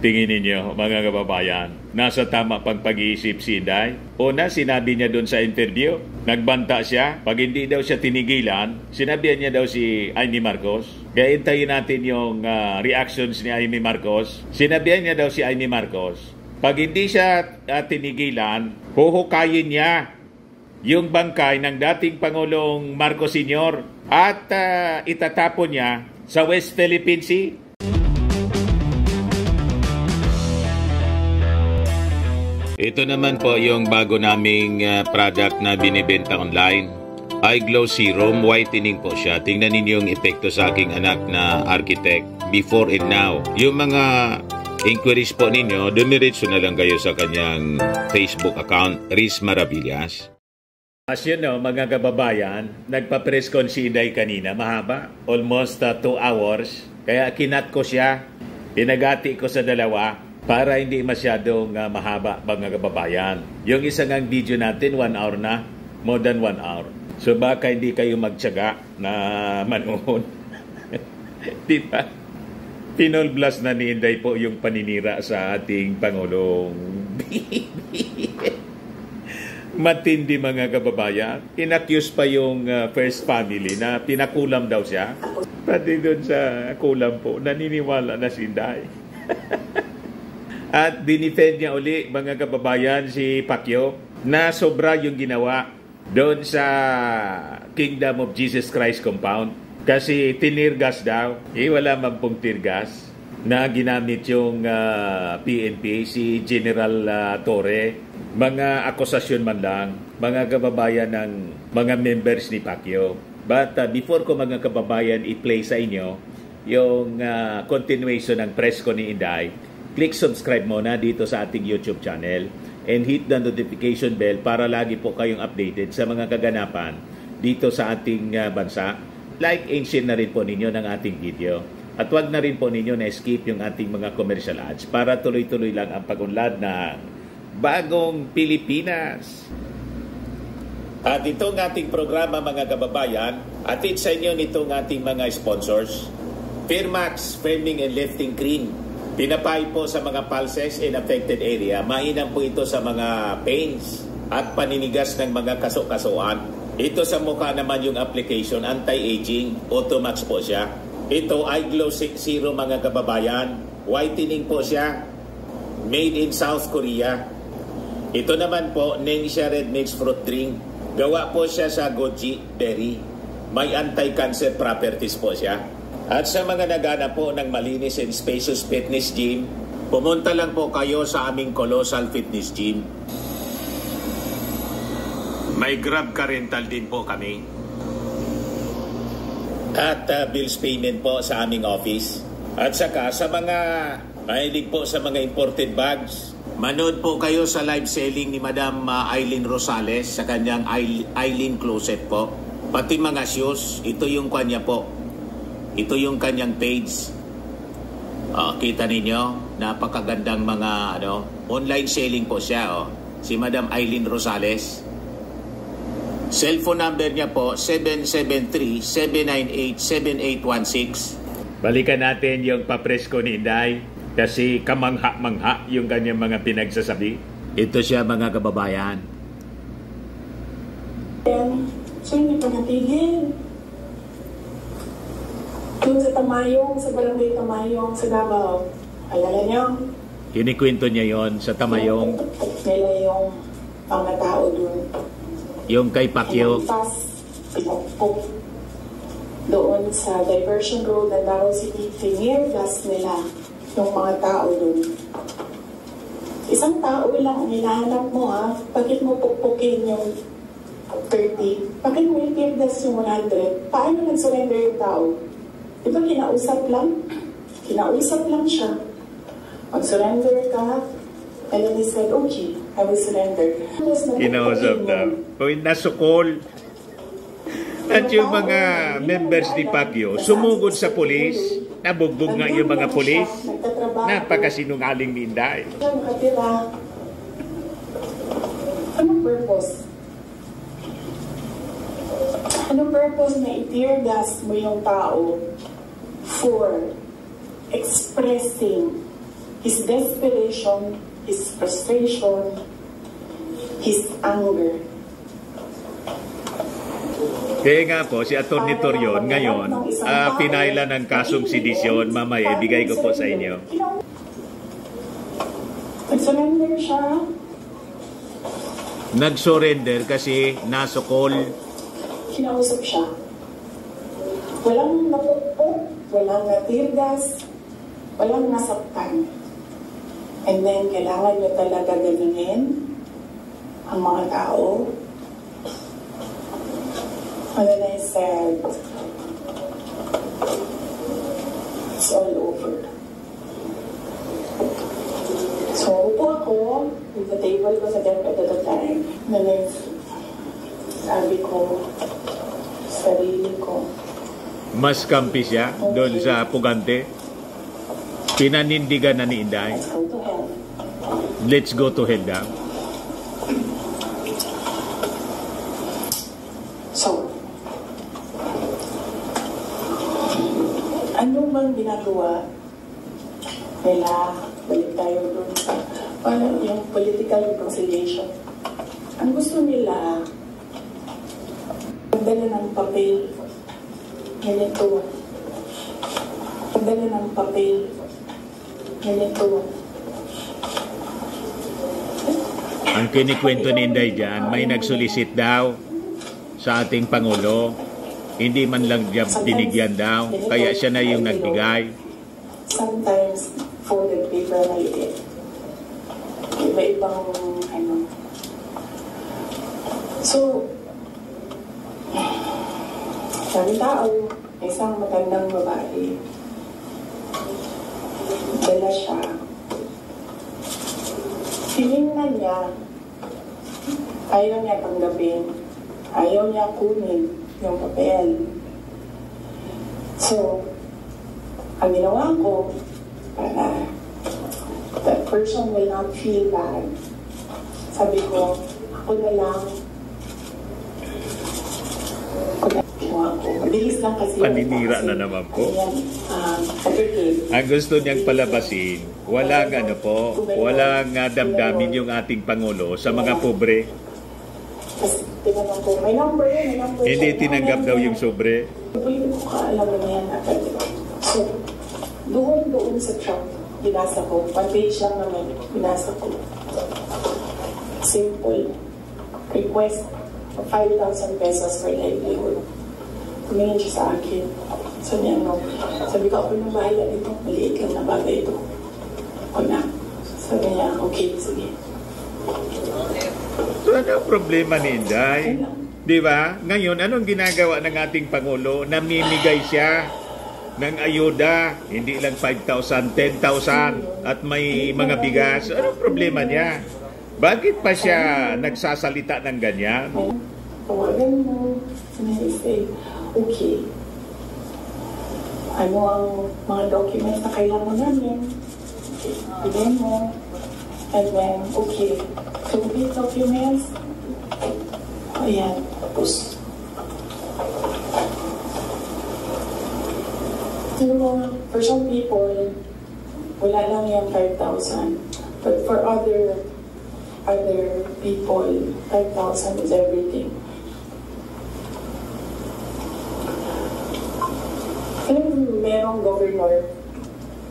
Tingin ninyo, mga kababayan, nasa tama pang pag-iisip si Inday? Una, sinabi niya doon sa interview, nagbanta siya. Pag hindi daw siya tinigilan, sinabihan niya daw si Amy Marcos. Kaya hintayin natin yung reactions ni Amy Marcos. Sinabihan niya daw si Amy Marcos, pag hindi siya tinigilan, huhukayin niya yung bangkay ng dating Pangulong Marcos Sr. at itatapon niya sa West Philippine Sea. Ito naman po yung bago naming product na binibenta online. Eye Glow Serum, whitening po siya. Tingnan ninyo yung epekto sa aking anak na architect before and now. Yung mga inquiries po ninyo, dumiretso na lang kayo sa kanyang Facebook account, Riz Maravillas. As you know, mga kababayan, nagpa-press con si Inday kanina, mahaba, almost 2 hours. Kaya kinat ko siya, pinagati ko sa dalawa, para hindi masyadong mahaba, mga kababayan. Yung isang video natin, 1 hour na, more than 1 hour. So baka hindi kayo magtiyaga na manood. Diba? Pinolblast na ni Inday po yung paninira sa ating Pangulong. Matindi, mga kababayan. Inaccuse pa yung first family na pinakulam daw siya. Pati doon sa kulam po, naniniwala na si Inday. At dinefend niya uli, mga kababayan, si Pacquiao na sobra yung ginawa doon sa Kingdom of Jesus Christ compound. Kasi tinirgas daw, wala man pong tirgas na ginamit yung PNP, si General Torre. Mga akusasyon man lang, mga kababayan ng mga members ni Pacquiao. But before ko, mga kababayan, i-play sa inyo yung continuation ng press ko ni Inday, click subscribe muna dito sa ating YouTube channel and hit the notification bell para lagi po kayong updated sa mga kaganapan dito sa ating bansa. Like and share na rin po ninyo ng ating video. At wag na rin po ninyo na-skip yung ating mga commercial ads para tuloy-tuloy lang ang pag-unlad ng Bagong Pilipinas. At itong ating programa, mga kababayan, atid sa inyo nitong ating mga sponsors. Firmax Firming and Lifting Cream. Pinapay po sa mga pulses in affected area. Mainam po ito sa mga pains at paninigas ng mga kaso-kasuan. Ito sa mukha naman yung application, anti-aging, Automax po siya. Ito, Eye Glow Serum, mga kababayan. Whitening po siya. Made in South Korea. Ito naman po, Ningxia Red Mixed Fruit Drink. Gawa po siya sa goji berry. May anti-cancer properties po siya. At sa mga nagana po ng malinis and spacious fitness gym, pumunta lang po kayo sa aming Colossal Fitness Gym. May Grab car rental din po kami. At bills payment po sa aming office. At saka sa mga mahilig po sa mga imported bags, manood po kayo sa live selling ni Madam Eileen Rosales sa kanyang Eileen Closet po. Pati mga shoes, ito yung kanya po. Ito yung kanyang page. Kita ninyo, napakagandang mga online selling po siya. Si Madam Eileen Rosales. Cellphone number niya po, 773-798-7816. Balikan natin yung papresko ni Inday kasi kamangha-mangha yung kanyang mga pinagsasabi. Ito siya, mga kababayan. So hindi pa natigil. Doon sa Tamayong, sa barangay Tamayong, sa Davao. Alala niyo? Kinikwento niya yon sa Tamayong. Nila yung mga tao doon. Yung kay Pacquiao. Pinagpok doon sa diversion road ng Davao City. Tinirgas nila yung mga tao doon. Isang tao lang ang hinahanap mo, ha? Bakit mo pukpukin yung 30? Bakit mo itirgas yung 100? Paano nag-surrender yung tao? Diba kinausap lang? Kinausap lang siya. Mag-surrender ka. And then he said, okay, I will surrender. Kinausap lang. Kung nasukol. At yung mga members ni Pacquiao, sumugod sa polis. Nabugbog nga yung mga polis. Napakasinungaling ni Inday. Anong purpose? Anong purpose na i-tear gas mo yung tao for expressing his desperation, his frustration, his anger. Kaya nga po, si Atty. Torion ngayon, pinailan ng kasong sedisyon. Mamaya, ibigay ko po sa inyo. Nag-surrender siya. Nag-surrender kasi nasukol. Kinausap siya. Walang napukpok, walang natirgas, walang nasaktan. And then, kailangan niyo talaga ganunin ang mga tao. And then I said, it's all over. So, upo ako with the table ko sa DepEd at the time. And then sabi ko, sarili ko. Mas kampi siya doon sa Pugante. Pinanindigan na ni Inday. Let's go to hell. Let's go to hell daw. So, ano bang ginagawa nila? Balik tayo doon sa parang yung political reconciliation. Ang gusto nila, pagdala ng papel, ganito. Pagdala ng papel, ganito. Ang kinikwento ni Inday dyan, may nagsulisit daw sa ating Pangulo. Hindi man lang binigyan daw, kaya siya na yung nagbigay. Sometimes, folded paper na liit. Iba-ibang, So, sabi tao, isang magandang babae, dala siya. Tinignan niya, ayaw niya tanggapin, ayaw niya kunin yung papel. So, ang ginawa ko, para that person will not feel bad, sabi ko, ako na lang, mabilis lang kasi. Paninira na naman po. Ang gusto niyang palabasin, walang walang damdamin yung ating Pangulo sa mga pobre. Tinanong ko, may number. Hindi tinanggap daw yung sobre. Pwede ko kaalam na yan agad. So, doon sa truck, binasa ko. 1 page lang naman, binasa ko. Simple. Request of 5,000 pesos for livelihood. Tumingin siya sa akin. Sabi niya, no. Sabi ko, ako nang bahala dito. Maliit lang na bagay ito. Ako na. Sabi niya, okay, sige. So, ano ang problema ni Inday? Di ba? Ngayon, anong ginagawa ng ating Pangulo? Namimigay siya ng ayuda. Hindi lang 5,000, 10,000 at may mga bigas. Anong problema niya? Bakit pa siya nagsasalita ng ganyan? Tawagan mo. Say, okay. Ano ang mga documents na kailangan namin? Bigyan mo. And then, okay. Complete documents. Ayan. Tapos, for some people, wala lang yung 5,000. But for other people, 5,000 is everything. Alam mo, merong governor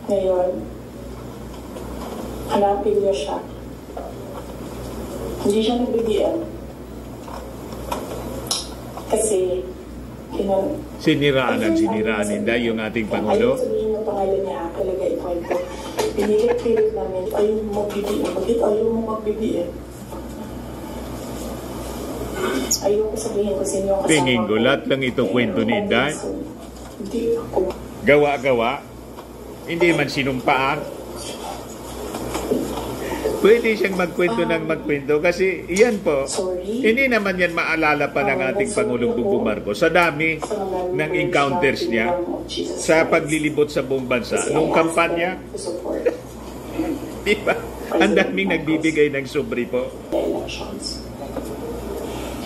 ngayon, hanapin niya siya. Hindi siya nag-BBM. Kasi, siniraan Inday yung ating Pangulo. Ayaw sabihin yung pangalan niya, talaga ikwento. Pinilit namin, ayaw mo mag-BBM. Bakit ayaw mo mag-BBM? Ayaw ko sabihin kung sino yung kasama. Tingin ko, lahat lang ito kwento ni Inday. Hindi ako. Gawa-gawa. Hindi man sinumpaan. Pwede siyang magkwento ng magkwento kasi iyan po, hindi naman yan maalala pa ng ating Pangulong Bongbong Marcos sa dami ng encounters niya sa paglilibot sa buong bansa nung kampanya. Di ba? Ang daming nagbibigay ng sobre po.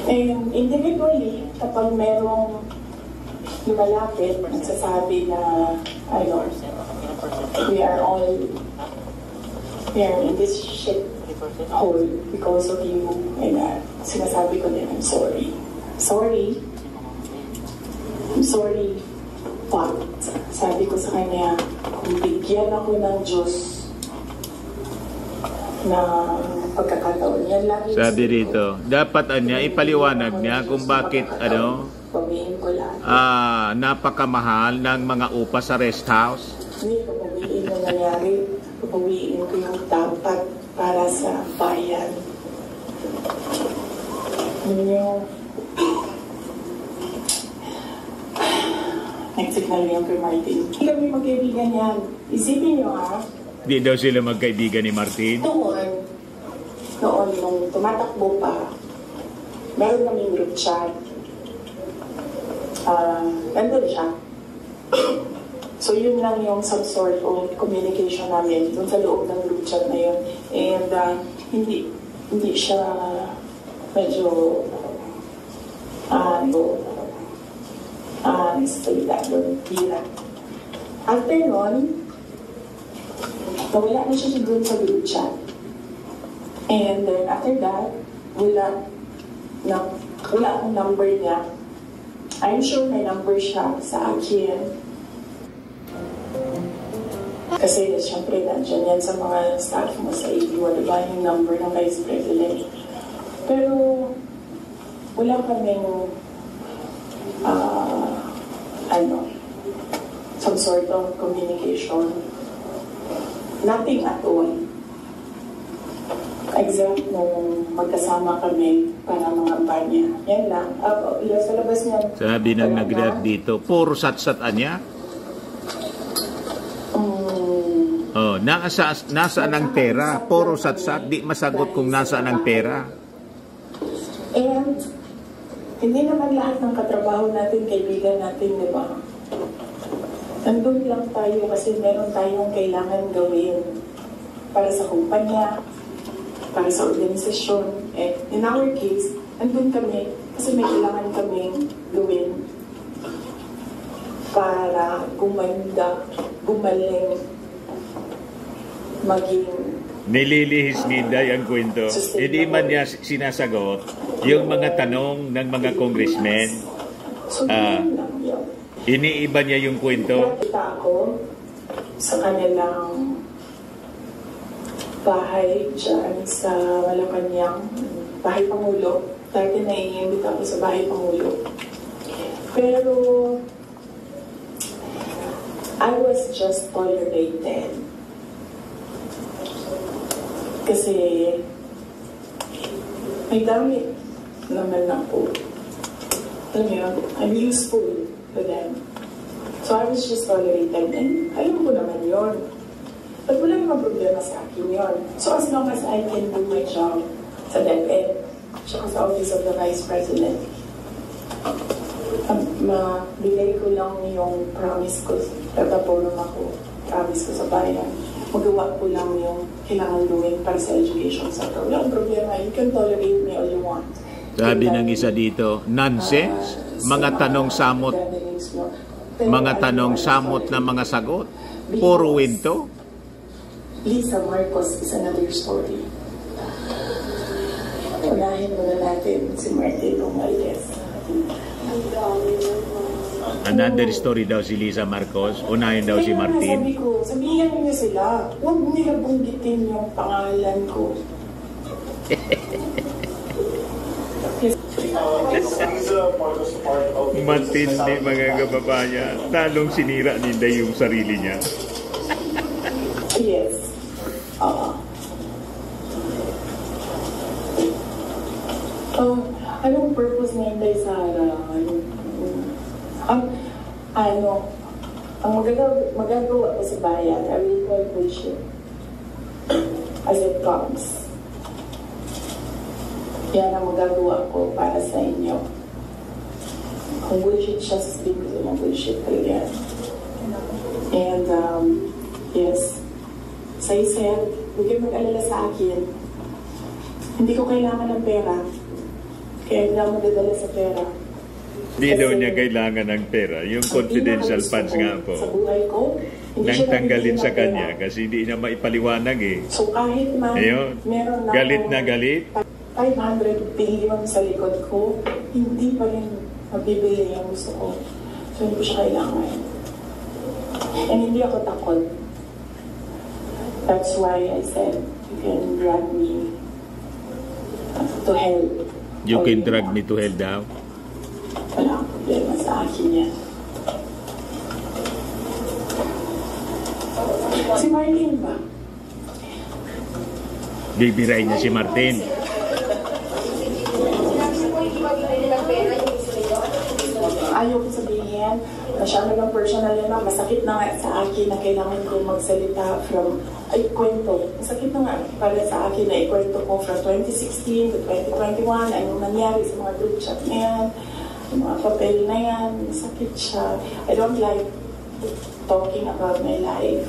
And individually, kapag merong lumalapit, nagsasabi na, we are all we are in this shit hole because of you. And sinasabi ko din, I'm sorry. Sorry. I'm sorry. But, sabi ko sa kanya, kung bigyan ako ng Diyos na pagkakataon niya lang. Sabi rito, dapat ipaliwanag niya kung bakit napakamahal ng mga upa sa rest house. Hindi ko pabawiin na nangyari. Pabawiin ko yung dapat para sa bayan. Yun yung nag-signal yung kay Martin. Hindi kami magkaibigan yan. Isipin nyo Di daw sila magkaibigan ni Martin? Noon, nung tumatakbo pa, meron kaming group chat. Nandun siya. So yun lang yung some sort of communication namin dun sa loob ng group chat na yun. And hindi siya medyo salita doon, hira. After nun, nawala na siya doon sa group chat. And then after that, wala akong number niya. I'm sure may number siya sa akin. Kasi syempre nandiyan yan sa mga staff mo sa AD, wala ba yung number ng Vice President. Pero wala kaming some sort of communication. Nothing at all. Except nung magkasama kami para mga banya. Yan lang. Sa labas niya. Sabi nang nag-react dito, puro sat-satan niya. Nasaan ang pera? Puro sat-sat. Di masagot kung nasaan ang pera. And hindi naman lahat ng katrabaho natin, kaibigan natin, di ba? Nandun lang tayo kasi meron tayong kailangan gawin para sa kumpanya, para sa organisasyon. And in our case, nandun kami kasi may kailangan kaming gawin para gumanda, gumaling, maging nililihis ni Inday ang kwento. Hindi man niya sinasagot yung mga tanong ng mga congressmen. Iniiba niya yung kwento. Nakita ako sa kanilang bahay dyan sa Malacanang, Bahay Pangulo. Dati naiimbit ako sa Bahay Pangulo. Pero I was just tolerated. Kasi may gamit naman ako. Alam mo yun, I'm useful to them. So I was just tolerated. And alam ko naman yun. But wala naman problema sa akin yun. So as long as I can do my job sa DepEd, tsaka sa Office of the Vice President, mabigay ko lang yung promise ko, tatapulong ako, promise ko sa bayan. Magawa ko lang yung kailangan gawin para sa education sector. Walang problema. You can tolerate me all you want. Sabi ng isa dito, nonsense, mga tanong samot, mga tanong samot na mga sagot, puro winto. Lisa Marcos is another story. Unahin muna natin si Martin Romualdez. Another story daw si Lisa Marcos. Unahin daw si Martin. Sabi ko, sabihan niyo sila, huwag nila bunggitin yung pangalan ko. Matindi mga kababayan. Talong sinira ni Inday yung sarili niya. Yes. Anong purpose ni Inday Sara? Ang magagawa ko sa bayan, I will call bullshit as it comes. Yan ang magagawa ko para sa inyo. Kung bullshit siya, sasabihin ko ng bullshit talaga. And, yes, as I said, huwag kayo mag-alala sa akin. Hindi ko kailangan ng pera. Kaya hindi ako magdadala sa pera. Di daw niya kailangan ng pera. Yung confidential funds nga po. Sa buhay ko, Nang tanggalin sa kanya kasi hindi niya maipaliwanag eh. So kahit man Ayun. meron na Galit na galit. 500 billion sa likod ko, hindi pa rin mabibili yung gusto ko. So hindi ko siya kailangan. And hindi ako takot. That's why I said, you can drag me to hell. You can drag me to hell daw. Wala akong problema sa akin yan. Si Martin ba? Bibiray niya si Martin. Ayaw ko sabihin, masyado ng personal yan, masakit na nga sa akin na kailangan ko magsalita from, kwento. Masakit na nga para sa akin na ikwento ko from 2016 to 2021, anong nangyari sa mga group chat na yan, yung mga papel na yan, masakit siya. I don't like talking about my life.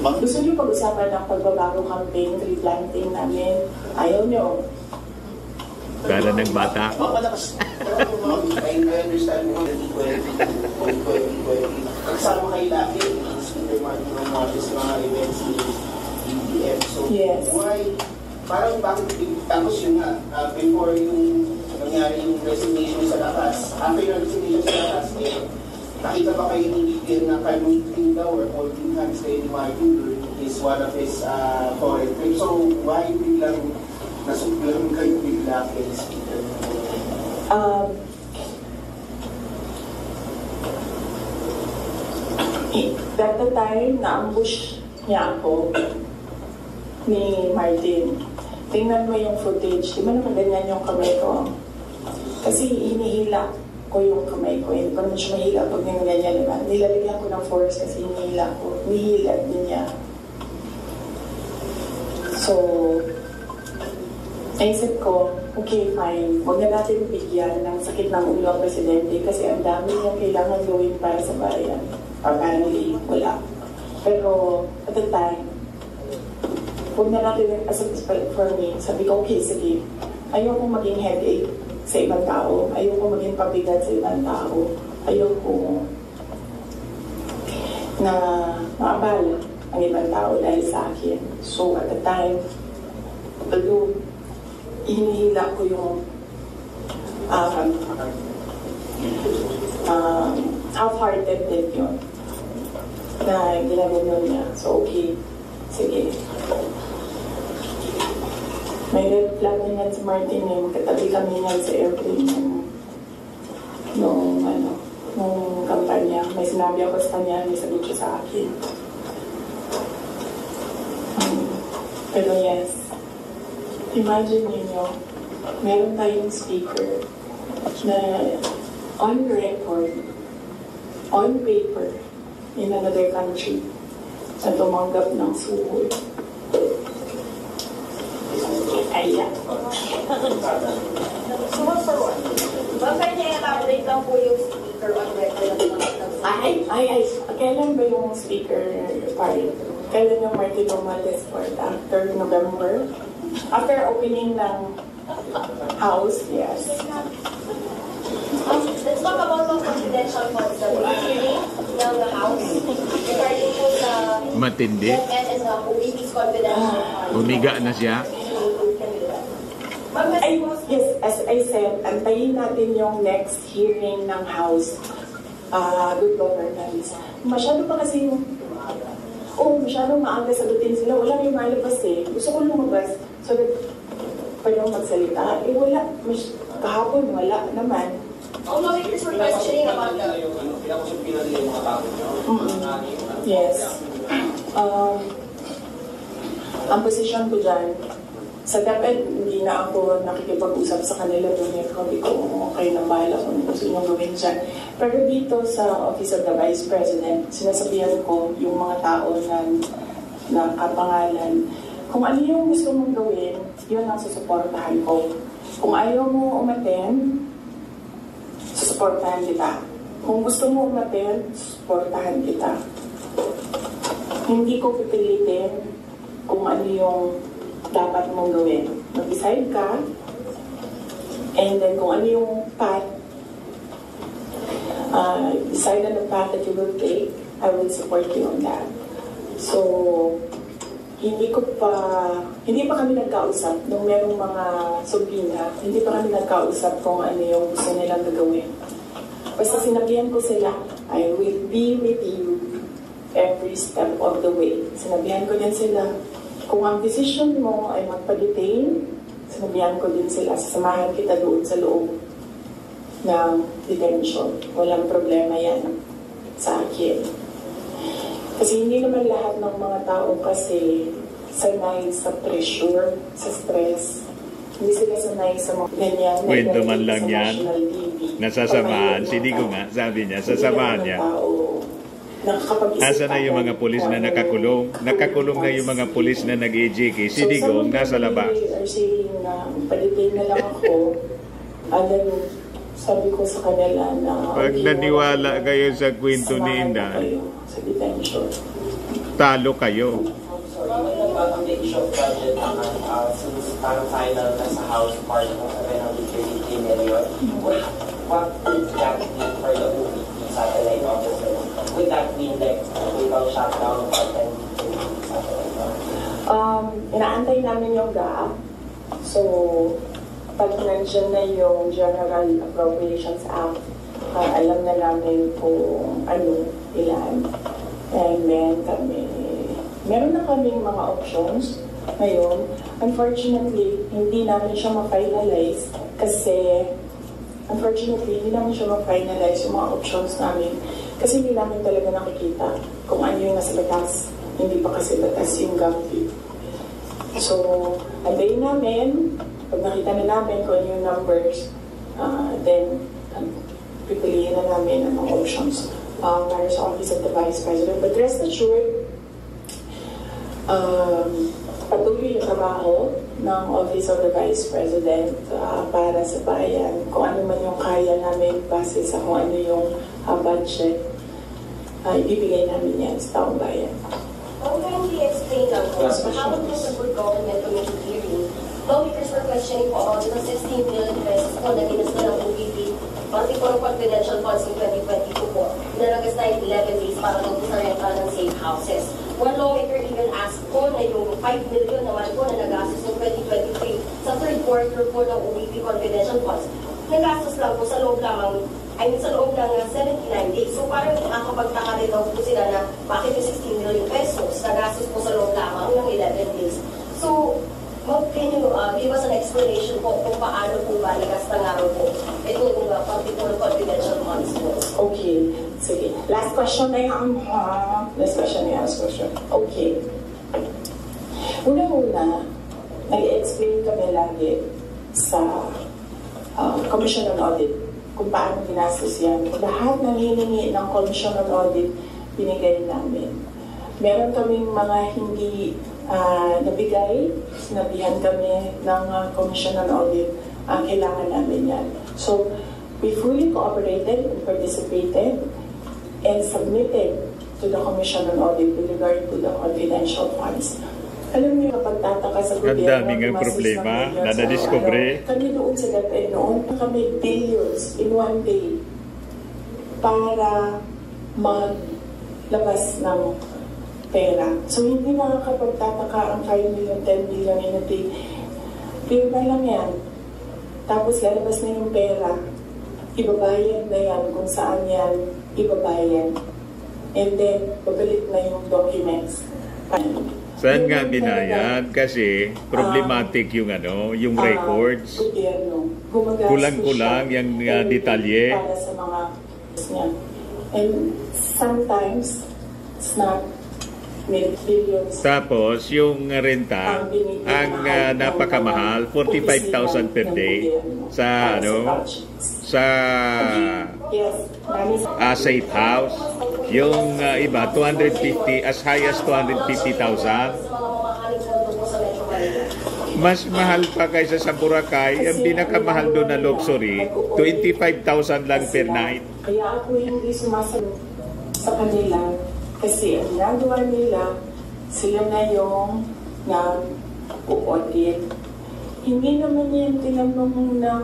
Gusto niyo pag-usapan ng pagbabago campaign, tree planting namin? Ayaw niyo. Para ng bata. I understand mo na kasama kayo lagi ng mga events ni EDF. So, yes. Why? Parang bakit tapos yun nga, before yung nangyari yung resignation sa lakas, after yung resignation sa lakas, nakita ba kayo ni Miguel na kay daw or holding hands kay Martin is one of his foreign trips. So, why biglang nasuglan kayo bigla kay speaker? That the time na-ambush niya ako ni Martin. Tingnan mo yung footage. Di ba naman ganyan yung kamay ko? Kasi hinihila ko yung kamay ko. Hindi ko naman siya mahila pag ganyan, diba? Nilalagyan ko ng force kasi hinihila ko. Nihila din niya. So, naisip ko, okay, fine. Huwag na natin bigyan ng sakit ng ulo ang presidente kasi ang dami niyang kailangan gawin para sa bayan. Apparently, wala. Pero, at the time, huwag na natin, as for me, sabi ko, okay, sige. Ayoko maging headache sa ibang tao. Ayoko maging pabigat sa ibang tao. Ayoko na maabala ang ibang tao dahil sa akin. So, at the time, although hinihila ko yung half-hearted din yun na ginagawa niya. So, okay. Sige. May red flag din yan si Martin eh. Magkatabi kami yan sa airplane nung kampanya. May sinabi ako sa kanya, may sagot siya sa akin. Pero yes, imagine niyo, meron tayong speaker na on record, on paper, in another country, na tumanggap ng suhol. Ayan. So what for what? Bakit niya elaborate lang po yung speaker on record ng mga Kailan ba yung speaker party? Kailan yung Martin Romualdez part? After November? After opening ng house, yes. Let's talk about the confidential funds that we're hearing ng house regarding po sa Matindi. and the OBP's confidential funds. Umiga na siya. Yes, as I said, antayin natin yung next hearing ng house. Good governance. Masyado pa kasi yung masyadong maaga sagutin sila. Wala yung malabas eh. Gusto ko lumabas so that pwede magsalita. Wala. Kahapon, wala naman. Although it is for questioning about Yes. Ang posisyon ko dyan, sa DepEd, hindi na ako nakikipag-usap sa kanila doon. Sabi ko, okay na bahala kung gusto nyo gawin dyan. Pero dito sa Office of the Vice President, sinasabihan ko yung mga tao na kapangalan, kung ano yung gusto mong gawin, yun ang susuportahan ko. Kung ayaw mo umaten, susuportahan kita. Kung gusto mo umaten, susuportahan kita. Hindi ko pipilitin kung ano yung dapat mong gawin. Mag-decide ka, and then kung ano yung path decide on the path that you will take, I will support you on that. So, hindi pa kami nagkausap nung merong mga subina, hindi pa kami nagkausap kung ano yung gusto nilang gagawin. Basta sinabihan ko sila, I will be with you every step of the way. Sinabihan ko din sila, kung ang decision mo ay magpa-detain, sinabihan ko din sila, sasamahan kita doon sa loob ng detention. Walang problema yan sa akin. Kasi hindi naman lahat ng mga tao kasi sanay sa pressure, sa stress. Hindi sila sanay sa mga ganyan. Kwento man lang yan. Nasasamahan. Si Digo nga, sabi niya, sasamahan niya. Asa na yung mga pulis na nakakulong? Nakakulong na yung mga pulis na nag-EJK. Si Digo, nasa labas. Palitin na lang ako. Sabi ko sa kanila na pag naniwala kayo sa kwento ni Inday, talo kayo. Combination budget naman since parang final na sa House part ng 733 million. What would that mean for the OPP satellite officer? Would that mean like total shutdown of 10 satellite officer? Inaantay namin yung gap. So, pag nandiyan na yung General Appropriations Act, alam na namin kung ano, ilan. And then meron na kaming mga options ngayon. Unfortunately, hindi namin siya ma-finalize kasi yung mga options namin kasi hindi namin talaga nakikita kung ano yung nasa batas. Hindi pa kasi batas yung GovFeed. So, antayin namin. Pag nakita na namin kung ano yung numbers, then pipiliin na namin ang mga options para sa Office of the Vice President. But rest assured, patuloy yung trabaho ng Office of the Vice President para sa bayan. Kung ano man yung kaya namin base sa kung ano yung budget, ibibigay namin yan sa taong bayan. How can we explain lang po, mahawag po sa good government committee hearing, lawmakers were questioning po about the 16 billion pesos po na ginasta ng OVP, pati po ng confidential funds in 2022 po, nalagas na 11 days para daw po sa rental ng safe houses. One lawmaker even asked po na yung 5 million naman po na nagastos ng 2023 sa third quarter po ng OVP confidential funds, nagastos lang po sa loob lamang, sa loob ng 79 days. So parang nakakapagtaka rin daw po sila na bakit yung 16 million pesos nagastos po sa loob lamang ng 11 days. So, can you give us an explanation po kung paano po ba nagasta nga po itong particular confidential funds po? Okay. Sige. Last question na yan. Last question. Okay. Una-una, nag-explain kami lagi sa Commission on Audit kung paano ginastos yan. Lahat ng hiningi ng Commission on Audit, binigay namin. Meron kaming mga hindi nabigay, sinabihan kami ng Commission on Audit, kailangan namin yan. So, we fully cooperated and participated and submitted to the Commission on Audit with regard to the confidential funds. Alam niyo, kapag tataka sa gobyerno, ang daming ang problema na na-discover. Kami doon sa DepEd noon, kami billions in one day para maglabas ng pera. So, hindi makakapagtataka ang 5 million, 10 million in a day. Pero lang yan. Tapos lalabas na yung pera. Ibabayad na yan kung saan yan ibabayad. And then, babalik na yung documents. Saan nga binayad? Kasi problematic yung yung records. Kulang-kulang yung detalye. Para sa mga niya. And sometimes, it's not millions. Tapos, yung renta, ang napakamahal, 45,000 per day sa sa safe house. Yung iba, 250, as high as 250,000. Mas mahal pa kaysa sa Boracay. Ang pinakamahal doon na luxury, 25,000 lang per night. Kaya ako hindi sumasagot sa kanila kasi ang ginagawa nila, sila na yung nag-audit. Hindi naman yan tinanong ng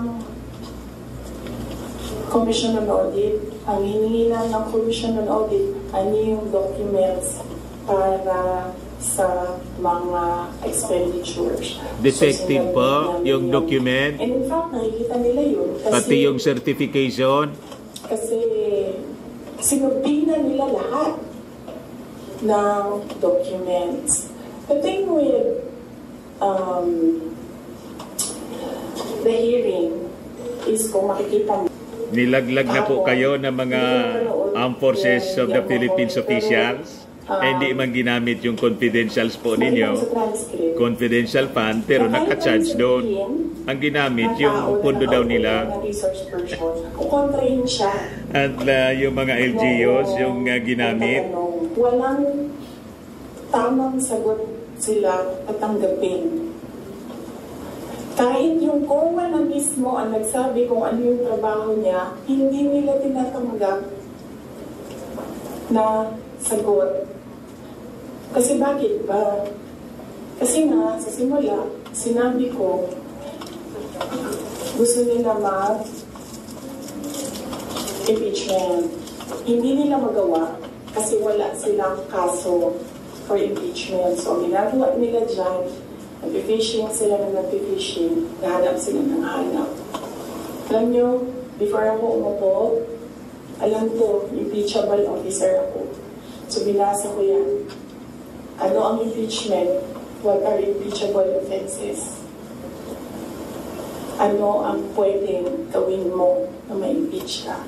Commission on Audit ang hiningi lang ng Commission on Audit, ano yung documents para sa mga expenditures. Detective so, po, yung document. And in fact, nakikita nila yun. Kasi, Pati yung certification. Kasi sinubing na nila lahat ng documents. The thing with the hearing is kung makikita mo, Nilaglag na po kayo ng mga armed forces of the Philippines officials. Hindi man ginamit yung confidentials po ninyo. Confidential fund, pero naka-charge doon. Ang ginamit yung pondo daw nila. Kontrahin siya. At yung mga LGUs, yung ginamit. Walang tamang sagot sila tatanggapin. Kahit yung COA na mismo ang nagsabi kung ano yung trabaho niya, hindi nila tinatanggap na sagot. Kasi bakit ba? Kasi nga, sa simula, sinabi ko, gusto nila mag-impeachment. Hindi nila magawa kasi wala silang kaso for impeachment. So, ginagawa nila dyan, nag-fishing sila ng nag-fishing, nahanap sila ng hanap. Alam nyo, before ako umupo, alam ko, impeachable officer ako. So, binasa ko yan. Ano ang impeachment? What are impeachable offenses? Ano ang pwedeng gawin mo na ma-impeach ka?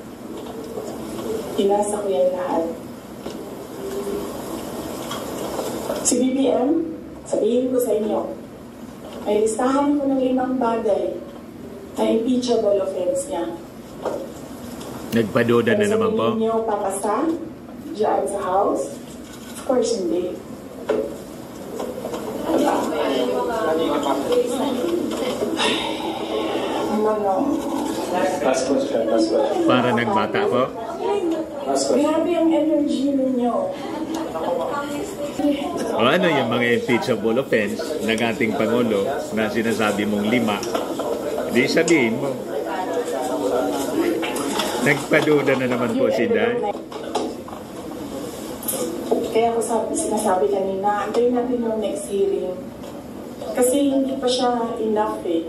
Binasa ko yan lahat. Si BBM, sabihin ko sa inyo, may listahan ko ng 5 bagay na impeachable offense niya. Nagpaduda na naman po. Sabihin niyo papasa dyan sa house? Of course, hindi. Last question. Para nagbata po. Grabe ang energy ninyo. O ano yung mga impeachable offense ng ating Pangulo na sinasabi mong 5? Di sabihin mo. Nagpaduda na naman po si Day. Kaya ako sinasabi kanina, antayin natin yung next hearing. Kasi hindi pa siya enough eh.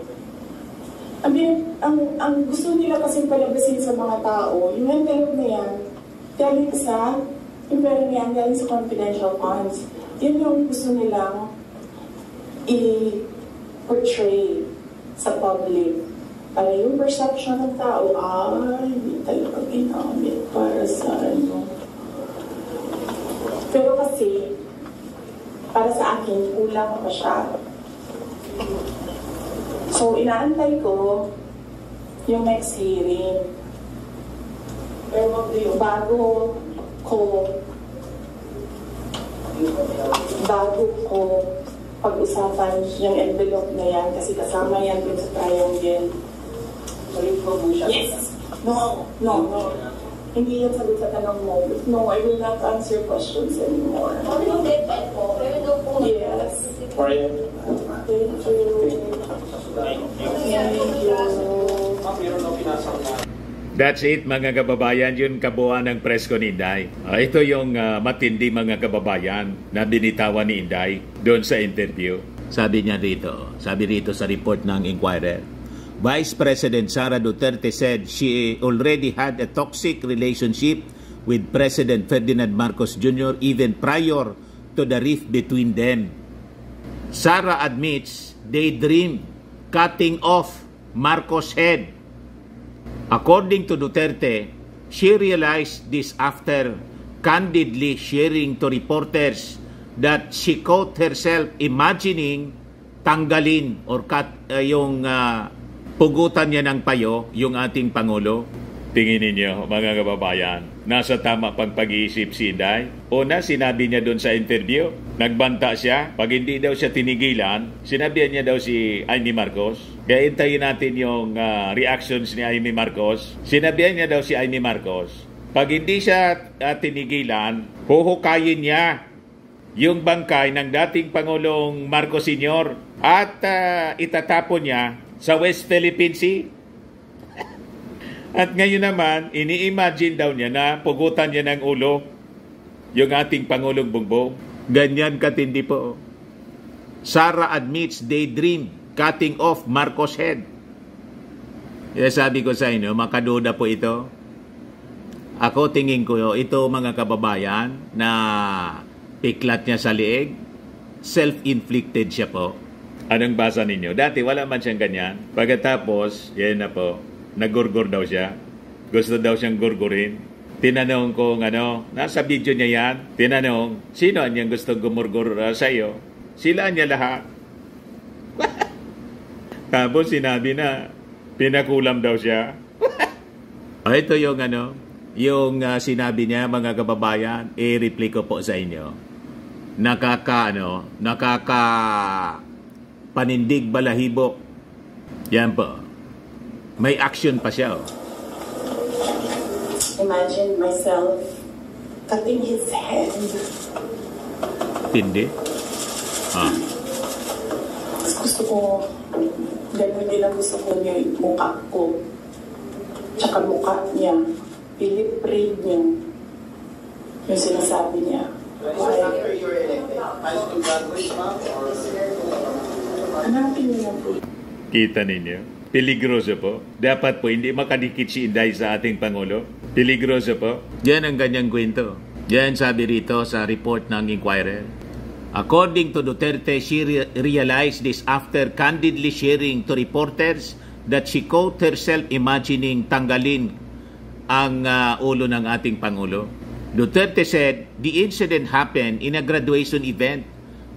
Ang gusto nila kasi palabasin sa mga tao, yung envelope na yan, galing sa, yung pera na yan, galing sa confidential funds. Yan yung gusto nilang i-portray sa public. Para yung perception ng tao, hindi talaga ginamit para sa ano. Pero kasi, para sa akin, kulang pa siya. So, inaantay ko yung next hearing. Pero bago ko pag-usapan yung envelope na yan, kasi kasama yan dun sa triangle. Yes! No. Hindi yan sagot sa tanong mo. No, I will not answer questions anymore. Ano yung deadline po? Pero daw po Yes. For you. Thank you. That's it mga kababayan, yun kabuuan ng press ko ni Inday. Ito yung matindi mga kababayan na binitawan ni Inday doon sa interview. Sabi rito sa report ng Inquirer, Vice President Sara Duterte said she already had a toxic relationship with President Ferdinand Marcos Jr. even prior to the rift between them. Sara admits they dreamed cutting off Marcos' head. According to Duterte, she realized this after candidly sharing to reporters that she caught herself imagining tanggalin or cut yung pugutan niya ng payo yung ating Pangulo. Tingin ninyo mga kababayan, nasa tama pang pag-iisip si Inday. Una, sinabi niya doon sa interview, nagbanta siya. Pag hindi daw siya tinigilan, sinabihan niya daw si Amy Marcos. Kaya hintayin natin yung reactions ni Amy Marcos. Sinabihan niya daw si Amy Marcos, pag hindi siya tinigilan, huhukayin niya yung bangkay ng dating Pangulong Marcos Sr. at itatapon niya sa West Philippine Sea. At ngayon naman, ini-imagine daw niya na pugutan niya ng ulo yung ating Pangulong Bongbong. Ganyan katindi po. Sara admits daydream cutting off Marcos head. Kaya sabi ko sa inyo, makaduda po ito. Ako tingin ko ito mga kababayan na piklat niya sa liig, self-inflicted siya po. Anong basa ninyo? Dati wala man siyang ganyan. Pagkatapos, yan na po, nagurgur daw siya. Gusto daw siyang gurgurin. Tinanong ko nasa video niya yan. Tinanong, sino niyang gusto gumurgur sa iyo? Sila niya lahat. Tapos sinabi na, pinakulam daw siya. Ito yung yung sinabi niya mga kababayan, i-replay ko po sa inyo. Nakaka panindig balahibo. Yan po. May action pa siya. Imagine myself cutting his head. Tindi? Gusto ko, ganun din ang gusto ko niya yung mukha ko. Tsaka mukha niya. Pilip-read niya. Yung sinasabi niya. After you were elected, high school graduate ka or... Hanapin niya po. Kita ninyo? Peligroso po. Dapat po hindi makadikit si Inday sa ating Pangulo. Peligroso po. Yan ang ganyang kwento. Yan sabi rito sa report ng Inquirer. According to Duterte, she realized this after candidly sharing to reporters that she caught herself imagining tanggalin ang ulo ng ating Pangulo. Duterte said the incident happened in a graduation event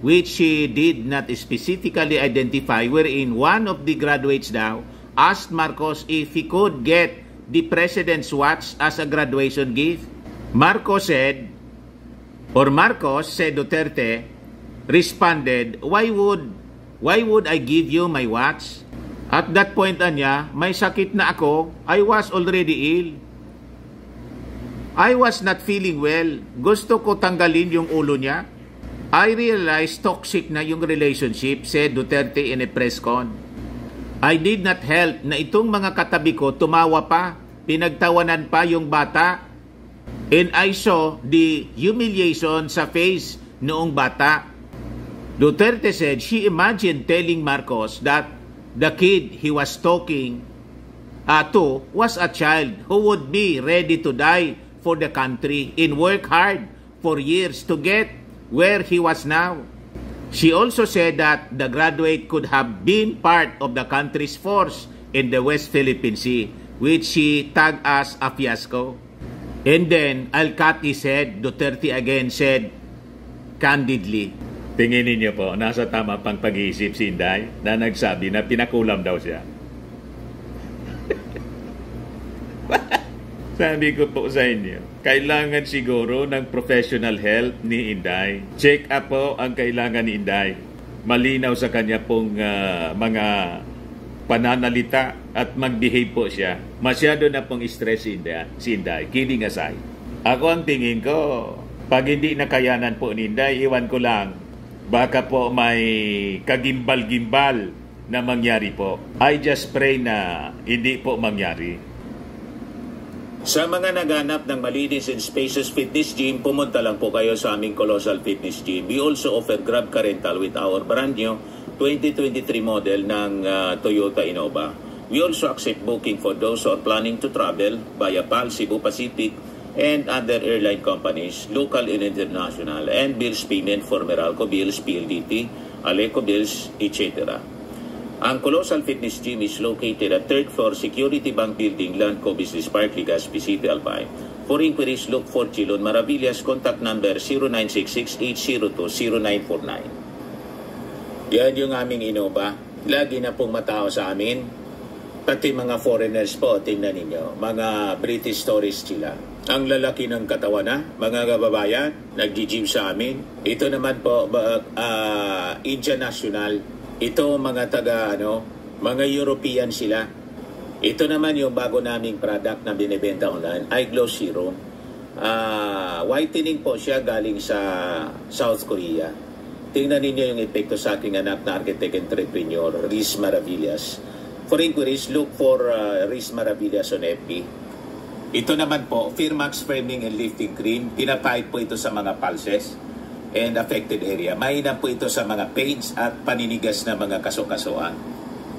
which she did not specifically identify, wherein one of the graduates daw asked Marcos if he could get the president's watch as a graduation gift. Marcos said Duterte responded, why would I give you my watch? At that point niya, may sakit na ako. I was already ill. I was not feeling well. Gusto ko tanggalin yung ulo niya. I realized toxic na yung relationship, said Duterte in a press con. I did not help na itong mga katabi ko tumawa pa, pinagtawanan pa yung bata. And I saw the humiliation sa face noong bata. Duterte said she imagined telling Marcos that the kid he was talking to was a child who would be ready to die for the country and work hard for years to get where he was now. She also said that the graduate could have been part of the country's force in the West Philippine Sea, which she tagged as a fiasco. And then, I'll cut his head, Duterte again said candidly. Tingin niyo po, nasa tama pang pag-iisip si Inday na nagsabi na pinakulam daw siya. Sabi ko po sa inyo, kailangan siguro ng professional help ni Inday. Check up po ang kailangan ni Inday. Malinaw sa kanya pong mga pananalita at mag-behave po siya. Masyado na pong stress si Inday. Kidding aside. Ako ang tingin ko, pag hindi nakayanan po ni Inday, iwan ko lang, baka po may kagimbal-gimbal na mangyari po. I just pray na hindi po mangyari. Sa mga naganap ng malinis and spacious fitness gym, pumunta lang po kayo sa aming Colossal Fitness Gym. We also offer Grab Car Rental with our brand new 2023 model ng Toyota Innova. We also accept booking for those who are planning to travel via PAL, Cebu Pacific, and other airline companies, local and international, and bills payment for Meralco Bills, PLDT, Aleco Bills, etc. Ang Colossal Fitness Gym is located at 3rd floor Security Bank Building, Landco Business Park, Legazpi City, Albay. For inquiries, look for Chilon Maravillas. Contact number 0966-802-0949. Yan yung aming Innova. Lagi na pong matao sa amin. Pati mga foreigners po, tingnan ninyo. Mga British tourists sila. Ang lalaki ng katawan na, mga kababayan, nag-gym sa amin. Ito naman po, Indian National. Ito mga mga European sila. Ito naman yung bago naming product na binibenta online, Eye Glow Serum. Whitening po siya galing sa South Korea. Tingnan ninyo yung epekto sa aking anak na architect entrepreneur, Riz Maravillas. For inquiries, look for Riz Maravillas on FB. Ito naman po, Firmax Firming and Lifting Cream. Pinapahid po ito sa mga pulses and affected area. Mainam po ito sa mga pains at paninigas na mga kaso-kasuan.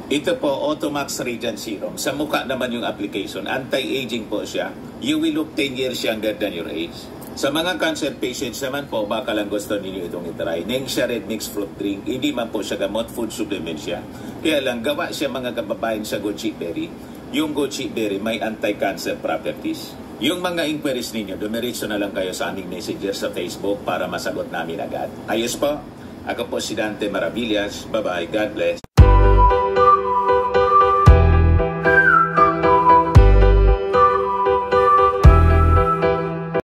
Ito po, Automax Radiant Serum. Sa mukha naman yung application. Anti-aging po siya. You will look 10 years younger than your age. Sa mga cancer patients naman po, baka lang gusto ninyo itong itry. Nengxia Red Mix Fruit Drink, hindi man po siya gamot, food supplement siya. Kaya lang, gawa siya mga kababayan sa goji berry. Yung goji berry may anti-cancer properties. Yung mga inquiries ninyo, dumiretso na lang kayo sa aming messenger sa Facebook para masagot namin agad. Ayos po, ako po si Dante Maravillas. Bye-bye, God bless.